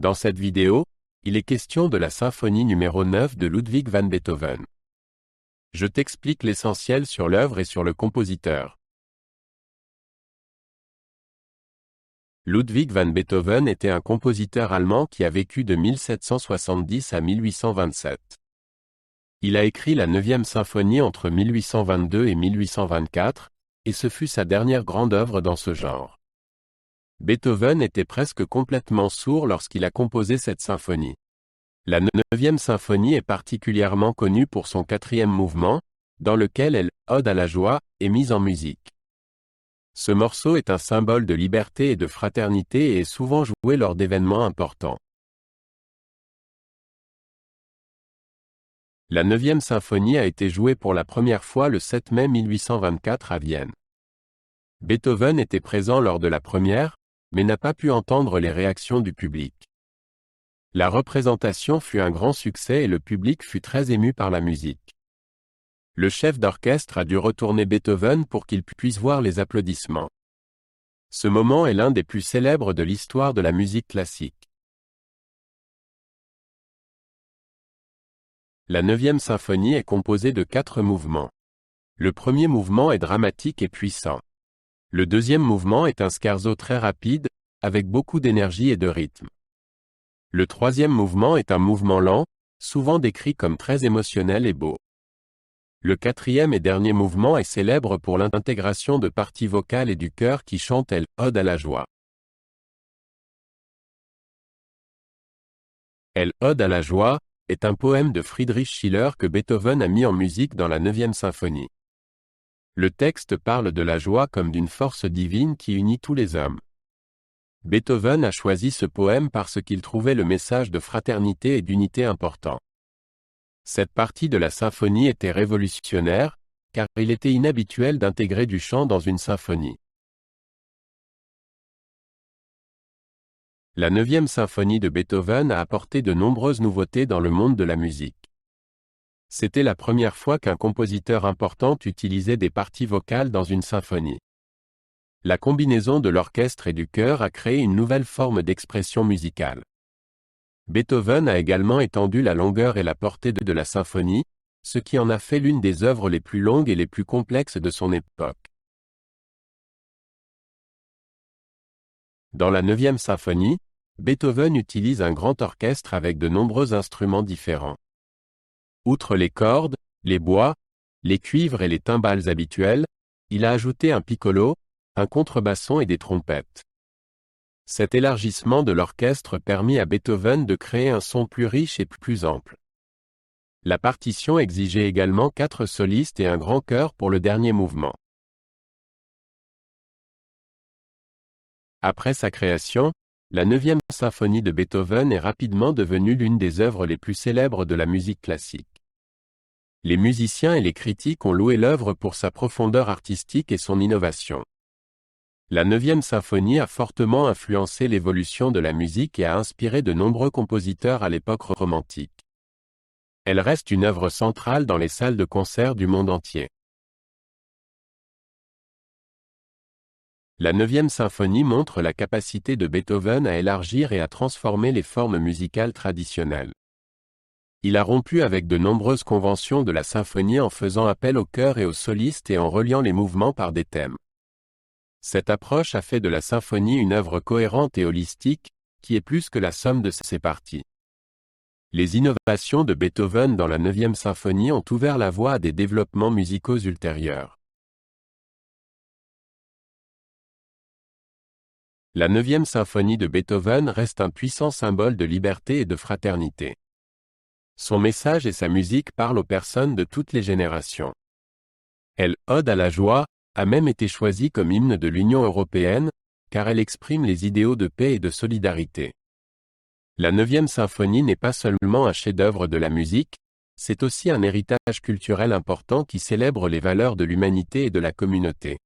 Dans cette vidéo, il est question de la symphonie numéro 9 de Ludwig van Beethoven. Je t'explique l'essentiel sur l'œuvre et sur le compositeur. Ludwig van Beethoven était un compositeur allemand qui a vécu de 1770 à 1827. Il a écrit la 9e symphonie entre 1822 et 1824, et ce fut sa dernière grande œuvre dans ce genre. Beethoven était presque complètement sourd lorsqu'il a composé cette symphonie. La 9e symphonie est particulièrement connue pour son 4e mouvement, dans lequel elle, Ode à la joie, est mise en musique. Ce morceau est un symbole de liberté et de fraternité et est souvent joué lors d'événements importants. La 9e symphonie a été jouée pour la première fois le 7 mai 1824 à Vienne. Beethoven était présent lors de la première, mais n'a pas pu entendre les réactions du public. La représentation fut un grand succès et le public fut très ému par la musique. Le chef d'orchestre a dû retourner Beethoven pour qu'il puisse voir les applaudissements. Ce moment est l'un des plus célèbres de l'histoire de la musique classique. La 9e symphonie est composée de 4 mouvements. Le premier mouvement est dramatique et puissant. Le deuxième mouvement est un scherzo très rapide, avec beaucoup d'énergie et de rythme. Le troisième mouvement est un mouvement lent, souvent décrit comme très émotionnel et beau. Le quatrième et dernier mouvement est célèbre pour l'intégration de parties vocales et du chœur qui chante elle, Ode à la joie. Elle, Ode à la joie, est un poème de Friedrich Schiller que Beethoven a mis en musique dans la 9e symphonie. Le texte parle de la joie comme d'une force divine qui unit tous les hommes. Beethoven a choisi ce poème parce qu'il trouvait le message de fraternité et d'unité important. Cette partie de la symphonie était révolutionnaire, car il était inhabituel d'intégrer du chant dans une symphonie. La 9e symphonie de Beethoven a apporté de nombreuses nouveautés dans le monde de la musique. C'était la première fois qu'un compositeur important utilisait des parties vocales dans une symphonie. La combinaison de l'orchestre et du chœur a créé une nouvelle forme d'expression musicale. Beethoven a également étendu la longueur et la portée de la symphonie, ce qui en a fait l'une des œuvres les plus longues et les plus complexes de son époque. Dans la 9e symphonie, Beethoven utilise un grand orchestre avec de nombreux instruments différents. Outre les cordes, les bois, les cuivres et les timbales habituels, il a ajouté un piccolo, un contrebasson et des trompettes. Cet élargissement de l'orchestre permit à Beethoven de créer un son plus riche et plus ample. La partition exigeait également 4 solistes et un grand chœur pour le dernier mouvement. Après sa création, la 9e symphonie de Beethoven est rapidement devenue l'une des œuvres les plus célèbres de la musique classique. Les musiciens et les critiques ont loué l'œuvre pour sa profondeur artistique et son innovation. La 9e symphonie a fortement influencé l'évolution de la musique et a inspiré de nombreux compositeurs à l'époque romantique. Elle reste une œuvre centrale dans les salles de concert du monde entier. La 9e symphonie montre la capacité de Beethoven à élargir et à transformer les formes musicales traditionnelles. Il a rompu avec de nombreuses conventions de la symphonie en faisant appel au chœur et aux solistes et en reliant les mouvements par des thèmes. Cette approche a fait de la symphonie une œuvre cohérente et holistique, qui est plus que la somme de ses parties. Les innovations de Beethoven dans la 9e symphonie ont ouvert la voie à des développements musicaux ultérieurs. La 9e symphonie de Beethoven reste un puissant symbole de liberté et de fraternité. Son message et sa musique parlent aux personnes de toutes les générations. Elle, Ode à la joie, a même été choisie comme hymne de l'Union européenne, car elle exprime les idéaux de paix et de solidarité. La 9e symphonie n'est pas seulement un chef-d'œuvre de la musique, c'est aussi un héritage culturel important qui célèbre les valeurs de l'humanité et de la communauté.